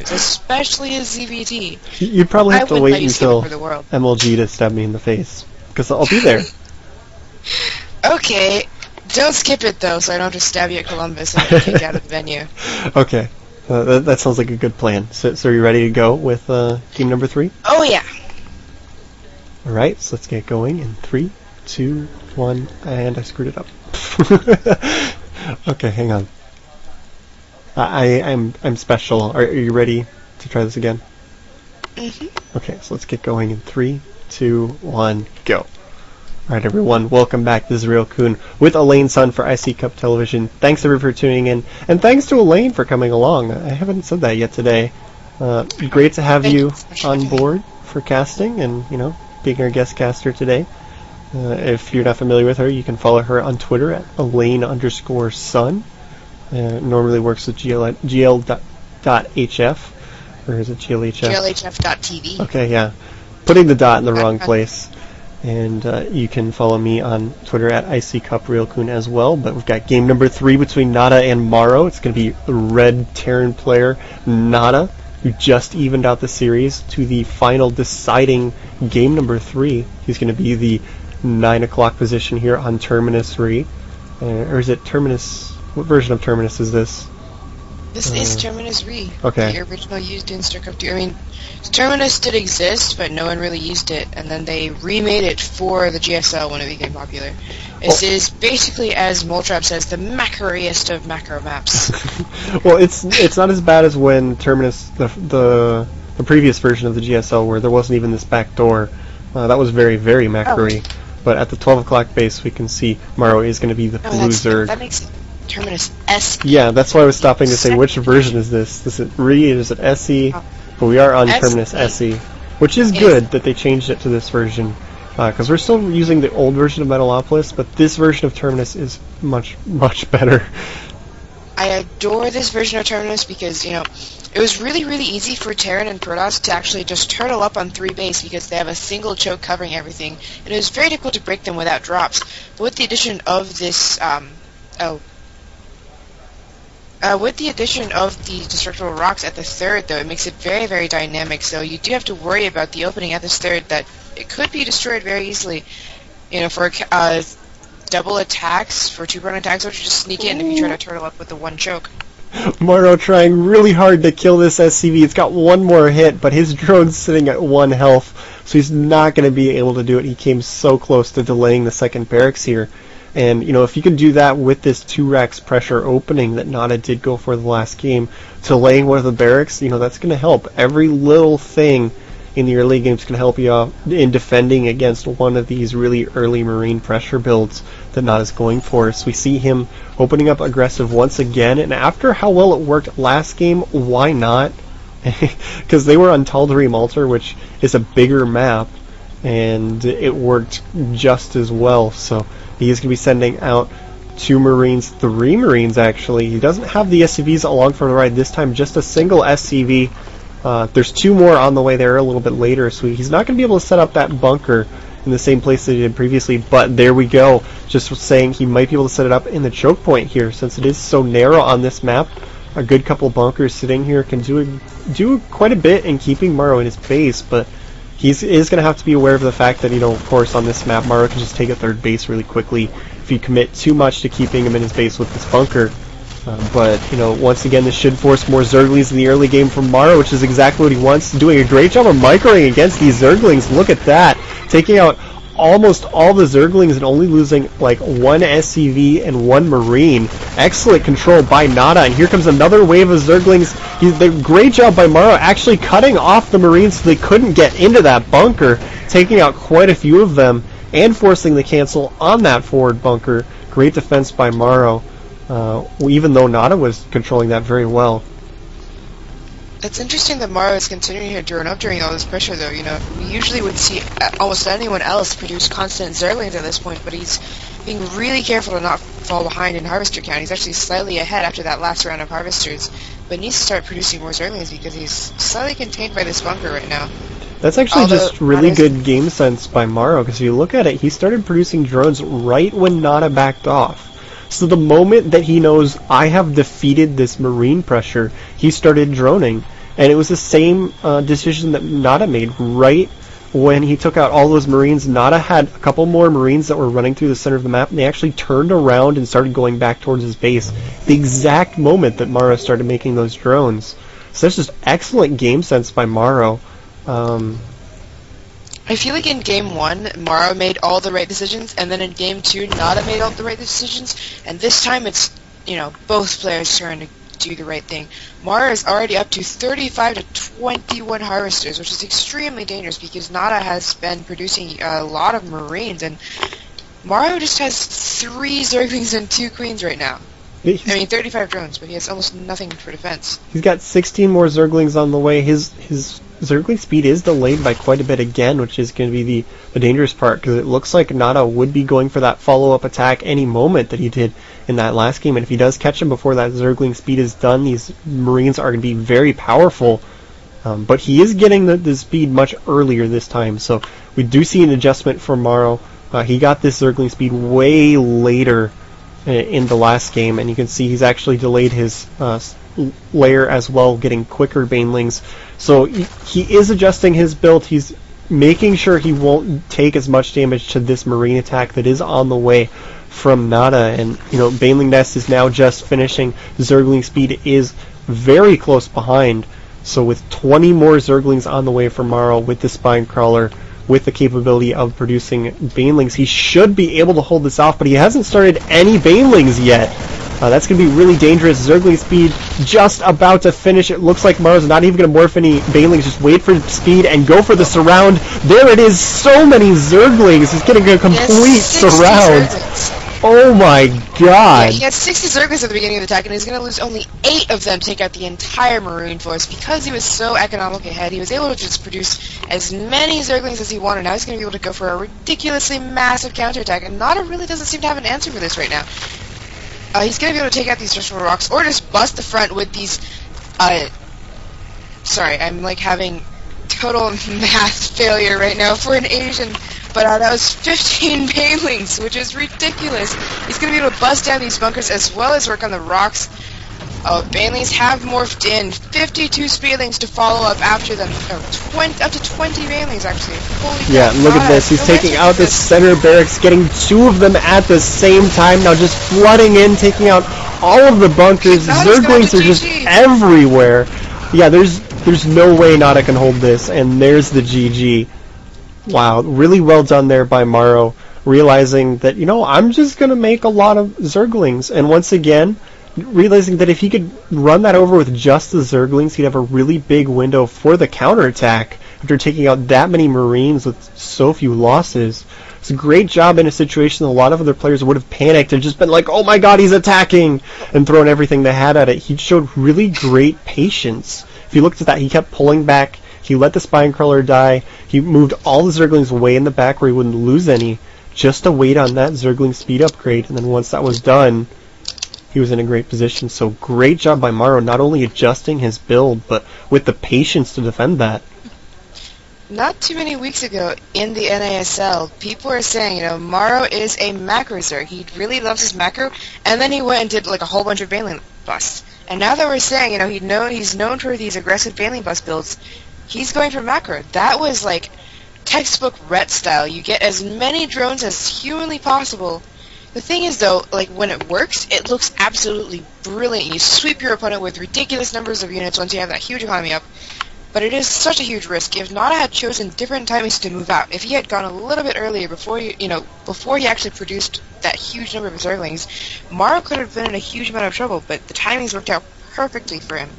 drones, especially a ZVT. You'd probably have to wait until world. MLG to stab me in the face, because I'll be there. Okay, don't skip it though, so I don't have to stab you at Columbus and get kicked out of the venue. Okay, that sounds like a good plan. So are you ready to go with team number 3? Oh yeah. Alright, so let's get going in 3, 2, 1, and I screwed it up. Okay, hang on. I'm special. Are you ready to try this again? Mm-hmm. Okay, so let's get going in 3, 2, 1, go. Alright everyone, welcome back. This is Ro16 with Elaine Sun for iCCup Television. Thanks everyone for tuning in, and thanks to Elaine for coming along. I haven't said that yet today. Great to have you on board for casting and, you know, being our guest caster today. If you're not familiar with her, you can follow her on Twitter at Elaine_Sun. Normally works with GL.HF, or is it GLHF? GLHF.TV. Okay, yeah. Putting the dot in the wrong place. And you can follow me on Twitter at iCCupRealCoon as well. But we've got game number 3 between NaDa and MorroW. It's going to be the red Terran player, NaDa, who just evened out the series to the final deciding game number 3. He's going to be the 9 o'clock position here on Terminus Re. Or is it Terminus? What version of Terminus is this? This is Terminus Re. Okay. The original used in StarsWar 2. I mean, Terminus did exist, but no one really used it, and then they remade it for the GSL when it became popular. This is basically, as Moltrap says, the macroiest of macro maps. Well, it's not as bad as when Terminus, the previous version of the GSL, where there wasn't even this back door. That was very, very macro-y. Oh. But at the 12 o'clock base, we can see MorroW is going to be the blue Zerg. That makes Terminus SE. Yeah, that's why I was stopping to say which version is this. Is it Re? Is it SE? Oh. But we are on Terminus SE, which is good that they changed it to this version. Because we're still using the old version of Metalopolis, but this version of Terminus is much, much better. I adore this version of Terminus because, you know, it was really, really easy for Terran and Protoss to actually just turtle up on 3 base because they have a single choke covering everything, and it was very difficult to break them without drops. But with the addition of this, with the addition of the destructible rocks at the 3rd, though, it makes it very, very dynamic. So you do have to worry about the opening at this 3rd that it could be destroyed very easily. You know, for double attacks, for 2-burn attacks, or just sneak in if you try to turtle up with the 1 choke. MorroW trying really hard to kill this SCV. It's got 1 more hit, but his drone's sitting at 1 health, so he's not going to be able to do it. He came so close to delaying the 2nd barracks here. And, you know, if you can do that with this 2 racks pressure opening that NaDa did go for the last game, to laying one of the barracks, you know, that's going to help. Every little thing in the early game is going to help you out in defending against one of these really early Marine pressure builds that NaDa's going for. So we see him opening up aggressive once again, and after how well it worked last game, why not? Because they were on Tal'Darim Altar, which is a bigger map, and it worked just as well. So he is going to be sending out 2 Marines, 3 Marines actually. He doesn't have the SCVs along for the ride this time, just a single SCV. There's 2 more on the way there a little bit later, so he's not going to be able to set up that bunker in the same place that he did previously, but there we go. Just saying he might be able to set it up in the choke point here, since it is so narrow on this map. A good couple bunkers sitting here can do quite a bit in keeping MorroW in his base, but he is going to have to be aware of the fact that, you know, of course, on this map, MorroW can just take a 3rd base really quickly if you commit too much to keeping him in his base with this bunker. But, you know, once again, this should force more Zerglings in the early game from MorroW, which is exactly what he wants. Doing a great job of microing against these Zerglings. Look at that. Taking out almost all the Zerglings and only losing like 1 SCV and 1 Marine. Excellent control by NaDa, and here comes another wave of Zerglings. Great job by MorroW actually cutting off the Marines so they couldn't get into that bunker, taking out quite a few of them and forcing the cancel on that forward bunker. Great defense by MorroW. Even though NaDa was controlling that very well. It's interesting that MorroW is continuing to drone up during all this pressure, though. You know, we usually would see almost anyone else produce constant Zerglings at this point, but he's being really careful to not fall behind in Harvester count. He's actually slightly ahead after that last round of Harvesters, but needs to start producing more Zerglings because he's slightly contained by this bunker right now. That's actually just really good game sense by MorroW, because if you look at it, he started producing drones right when NaDa backed off. So the moment that he knows, I have defeated this Marine pressure, he started droning. And it was the same decision that NaDa made right when he took out all those Marines. NaDa had a couple more Marines that were running through the center of the map, and they actually turned around and started going back towards his base the exact moment that MorroW started making those drones. So that's just excellent game sense by MorroW. I feel like in Game 1, MorroW made all the right decisions, and then in Game 2, NaDa made all the right decisions, and this time it's, both players' turn to do the right thing. MorroW is already up to 35 to 21 harvesters, which is extremely dangerous because NaDa has been producing a lot of Marines, and MorroW just has 3 Zerglings and 2 Queens right now. 35 drones, but he has almost nothing for defense. He's got 16 more Zerglings on the way. His Zergling speed is delayed by quite a bit again, which is going to be the dangerous part, because it looks like NaDa would be going for that follow-up attack any moment that he did in that last game, and if he does catch him before that Zergling speed is done, these Marines are going to be very powerful. But he is getting the speed much earlier this time, so we do see an adjustment for MorroW. He got this Zergling speed way later in the last game, and you can see he's actually delayed his layer as well, getting quicker Banelings. So he is adjusting his build. He's making sure he won't take as much damage to this Marine attack that is on the way from NaDa. And Baneling Nest is now just finishing. Zergling speed is very close behind. So with 20 more Zerglings on the way for MorroW with the Spine Crawler, with the capability of producing Banelings, he should be able to hold this off, but he hasn't started any Banelings yet. That's going to be really dangerous. Zergling speed just about to finish. It looks like MorroW's not even going to morph any Banelings. Just wait for speed and go for the surround. There it is. So many Zerglings. He's getting a complete surround. Oh my god. Yeah, he had 60 Zerglings at the beginning of the attack, and he's going to lose only 8 of them to take out the entire Marine force. Because he was so economically ahead, he was able to just produce as many Zerglings as he wanted. Now he's going to be able to go for a ridiculously massive counterattack, and NaDa really doesn't seem to have an answer for this right now. He's going to be able to take out these structural rocks, or just bust the front with these, sorry, I'm like having total math failure right now for an Asian, but that was 15 Banelings, which is ridiculous. He's going to be able to bust down these bunkers as well as work on the rocks. Banelings have morphed in. 52 Speedlings to follow up after them. Up to 20 Banelings, actually. Holy yeah, God, look at this. He's taking out the center barracks, getting 2 of them at the same time. Now just flooding in, taking out all of the bunkers. Zerglings are just everywhere. Yeah, there's no way NaDa can hold this, and there's the GG. Wow, really well done there by MorroW, realizing that, I'm just going to make a lot of Zerglings. And once again, realizing that if he could run that over with just the Zerglings, he'd have a really big window for the counterattack after taking out that many Marines with so few losses. It's a great job in a situation a lot of other players would have panicked and just been like, oh my god, he's attacking, and thrown everything they had at it. He showed really great patience. If you looked at that, he kept pulling back. He let the Spine Crawler die. He moved all the Zerglings way in the back where he wouldn't lose any, just to wait on that Zergling speed upgrade. And then once that was done, he was in a great position. So great job by MorroW, not only adjusting his build, but with the patience to defend that. Not too many weeks ago in the NASL, people were saying, MorroW is a macro Zerg. He really loves his macro, and then he went and did like a whole bunch of Baneling busts. And now that we're saying, he's known for these aggressive Baneling bust builds, he's going for macro. That was like textbook Ret style. You get as many drones as humanly possible. The thing is, though, like, when it works, it looks absolutely brilliant. You sweep your opponent with ridiculous numbers of units once you have that huge economy up. But it is such a huge risk. If NaDa had chosen different timings to move out, if he had gone a little bit earlier before he actually produced that huge number of Zerglings, MorroW could have been in a huge amount of trouble, but the timings worked out perfectly for him.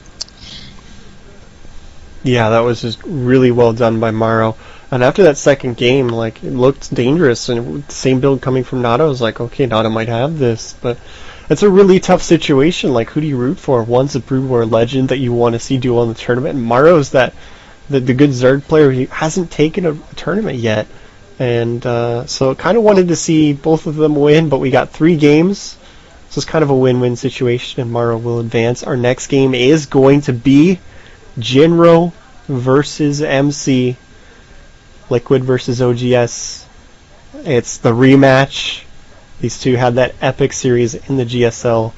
Yeah, that was just really well done by MorroW. And after that second game, like, it looked dangerous, and the same build coming from NaDa, I was like, okay, NaDa might have this, but it's a really tough situation. Like, who do you root for? One's a Brood War legend that you want to see do well in the tournament, and MorroW's the good Zerg player who hasn't taken a tournament yet. And so kind of wanted to see both of them win, but we got 3 games, so it's kind of a win-win situation, and MorroW will advance. Our next game is going to be Jinro versus MC. Liquid versus OGS. It's the rematch. These two had that epic series in the GSL,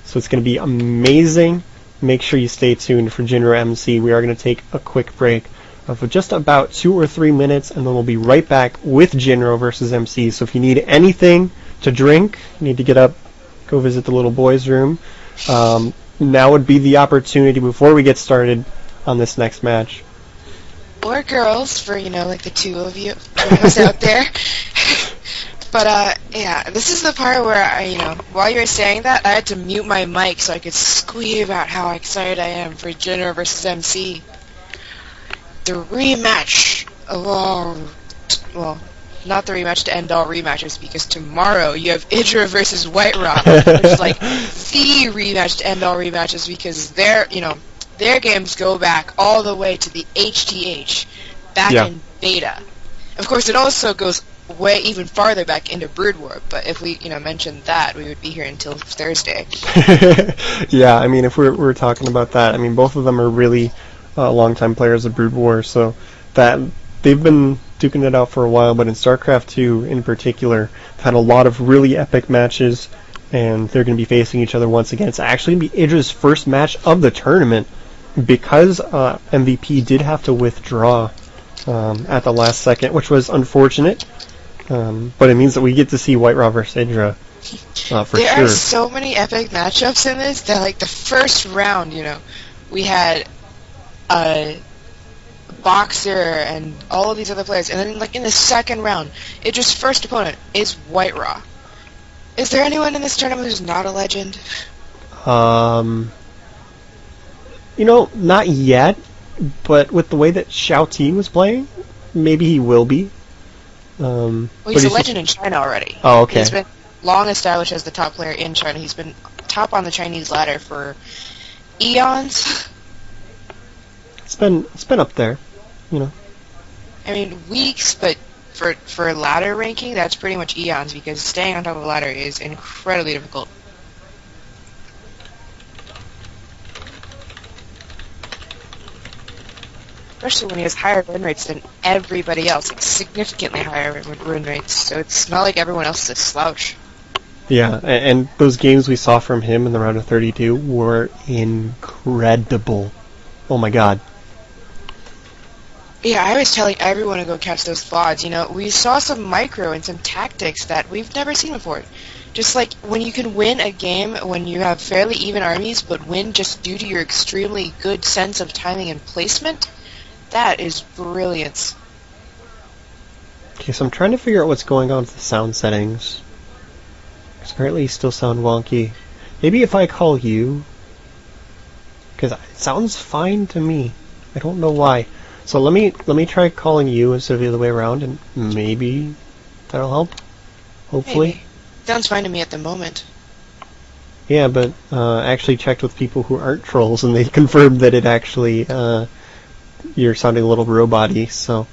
so it's going to be amazing. make sure you stay tuned for Jinro MC. We are going to take a quick break of just about 2 or 3 minutes, and then we'll be right back with Jinro versus MC. So if you need anything to drink, you need to get up, go visit the little boys' room. Now would be the opportunity before we get started on this next match. Or girls, for, like the two of you out there. But, yeah, this is the part where, while you were saying that, I had to mute my mic so I could squeal about how excited I am for Jinro versus MC. The rematch of all... Well, not the rematch to end all rematches, because tomorrow you have Idra versus White Rock, which is like the rematch to end all rematches, because their games go back all the way to the HTH, back in beta. Of course, it also goes way even farther back into Brood War, but if we, mentioned that, we would be here until Thursday. Yeah, I mean, if we're talking about that, I mean, both of them are really longtime players of Brood War, so that they've been duking it out for a while, but in StarCraft 2 in particular, they've had a lot of really epic matches, and they're going to be facing each other once again. It's actually going to be Idra's first match of the tournament, because MVP did have to withdraw at the last second, which was unfortunate, but it means that we get to see White Raw versus Idra for there sure. There are so many epic matchups in this that, like, the first round, we had Boxer and all of these other players, and then, like, in the second round, Idra's first opponent is White Raw. Is there anyone in this tournament who's not a legend? Not yet, but with the way that Xiao Ti was playing, maybe he will be. Well, he's a legend in China already. Oh, okay. He's been long established as the top player in China. He's been top on the Chinese ladder for eons. It's been up there, I mean, weeks, but for ladder ranking, that's pretty much eons, because staying on top of the ladder is incredibly difficult. Especially when he has higher win rates than everybody else, like significantly higher win rates, so it's not like everyone else is a slouch. Yeah, and those games we saw from him in the round of 32 were incredible. Oh my god. Yeah, I was telling everyone to go catch those VODs. We saw some micro and some tactics that we've never seen before. Just like when you can win a game when you have fairly even armies, but win just due to your extremely good sense of timing and placement, that is brilliance. Okay, so I'm trying to figure out what's going on with the sound settings. Because apparently you still sound wonky. Maybe if I call you, because it sounds fine to me. I don't know why. So let me try calling you instead of the other way around, and maybe that'll help. Hopefully. Maybe. Sounds fine to me at the moment. Yeah, but I actually checked with people who aren't trolls, and they confirmed that it actually you're sounding a little robot-y. So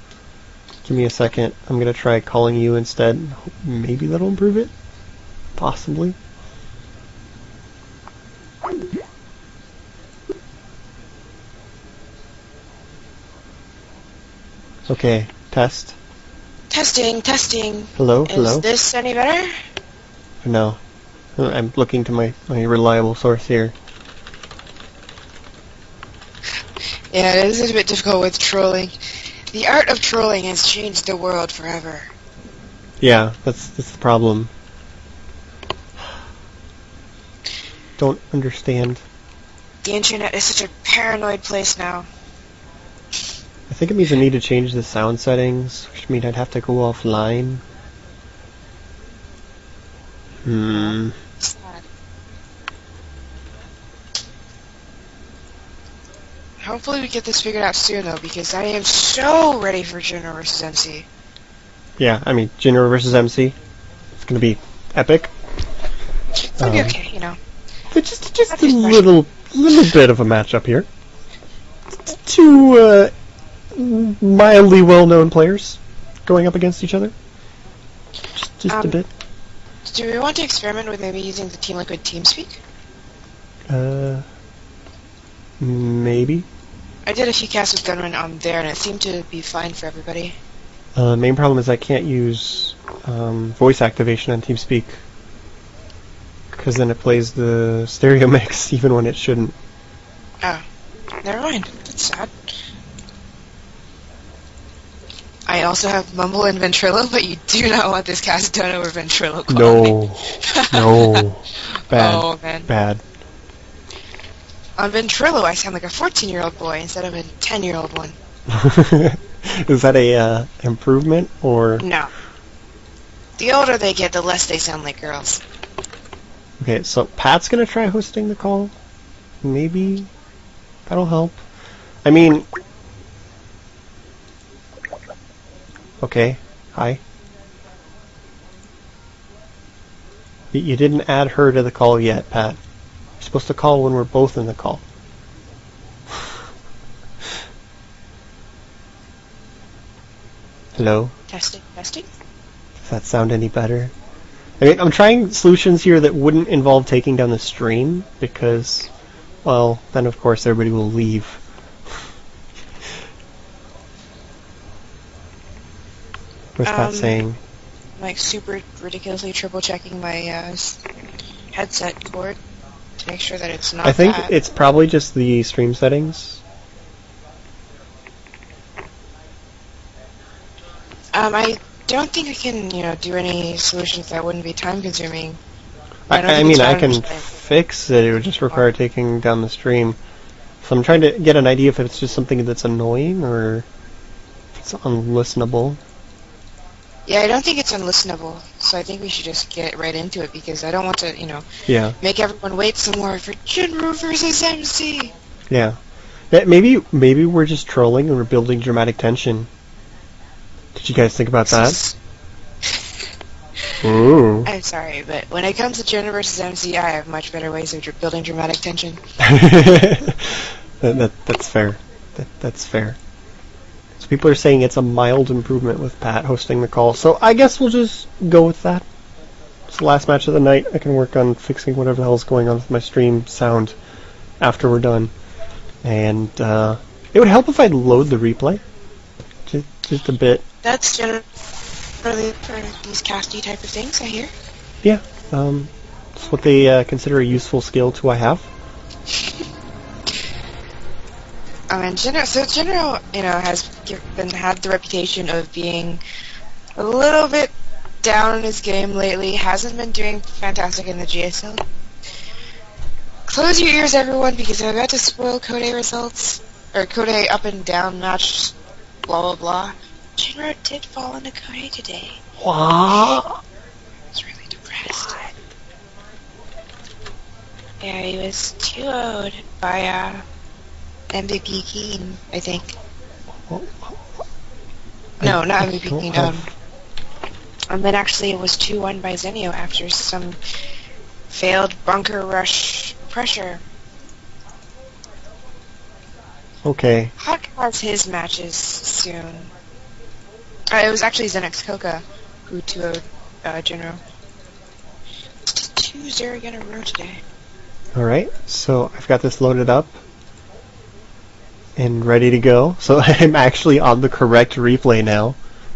give me a second. I'm gonna try calling you instead. Maybe that'll improve it. Possibly. Okay, test. Testing. Hello. Is this any better? No. I'm looking to my reliable source here. Yeah, this is a bit difficult with trolling. The art of trolling has changed the world forever. Yeah, that's the problem. Don't understand. The internet is such a paranoid place now. I think it means I need to change the sound settings, which means I'd have to go offline. Sad. Hopefully we get this figured out soon, though, because I am so ready for Jinro versus MC. Yeah, I mean, Jinro versus MC. It's gonna be epic. It's gonna be okay, Just a little bit of a matchup here. Two mildly well-known players going up against each other. Just a bit. Do we want to experiment with maybe using the Team Liquid TeamSpeak? Maybe. I did a few casts with Gunrun on there, and it seemed to be fine for everybody. Main problem is I can't use voice activation on TeamSpeak, because then it plays the stereo mix even when it shouldn't. Oh, never mind. That's sad. I also have Mumble and Ventrilo, but you do not want this cast done over Ventrilo quality. No. Bad. Oh, man. Bad. On Ventrilo, I sound like a 14-year-old boy instead of a 10-year-old one. Is that a improvement, or? No. The older they get, the less they sound like girls. Okay, so Pat's gonna try hosting the call. Maybe that'll help. I mean, okay, hi. You didn't add her to the call yet, Pat. You're supposed to call when we're both in the call. Hello? Testing, testing. Does that sound any better? I mean, I'm trying solutions here that wouldn't involve taking down the stream, because, well, then of course everybody will leave. What's that saying? Like super ridiculously triple checking my headset cord to make sure that it's not I think that. it's probably just the stream settings. I don't think I can, do any solutions that wouldn't be time consuming. I mean, I can fix it. It would just require taking down the stream. So I'm trying to get an idea if it's just something that's annoying or if it's unlistenable. Yeah, I don't think it's unlistenable, so I think we should just get right into it because I don't want to, Yeah. make everyone wait some more for Jinro versus MC. Yeah. Maybe we're just trolling and we're building dramatic tension. Did you guys think about that? Ooh. I'm sorry, but when it comes to Jinro versus MC, I have much better ways of building dramatic tension. That's fair. That's fair. So people are saying it's a mild improvement with Pat hosting the call, so I guess we'll just go with that. It's the last match of the night. I can work on fixing whatever the hell's going on with my stream sound after we're done. And it would help if I'd load the replay. Just a bit. That's generally for these casty type of things, I hear. Yeah, it's what they consider a useful skill to have. And Jinro, has had the reputation of being a little bit down in his game lately. Hasn't been doing fantastic in the GSL. Close your ears, everyone, because I'm about to spoil Code A results. Or Code A up and down match, blah blah blah. Jinro did fall into Code A today. What? I was really depressed. Yeah, he was 2-0'd by MVP Keen, I think. No, not MVP Keen. And then actually it was 2-1 by Zenio after some failed bunker rush pressure. Okay. Huck has his matches soon. It was actually Xenex Coca who 2-0'd Jinro. It's 2-0 again in a row today. Alright, so I've got this loaded up and ready to go. So I'm actually on the correct replay now.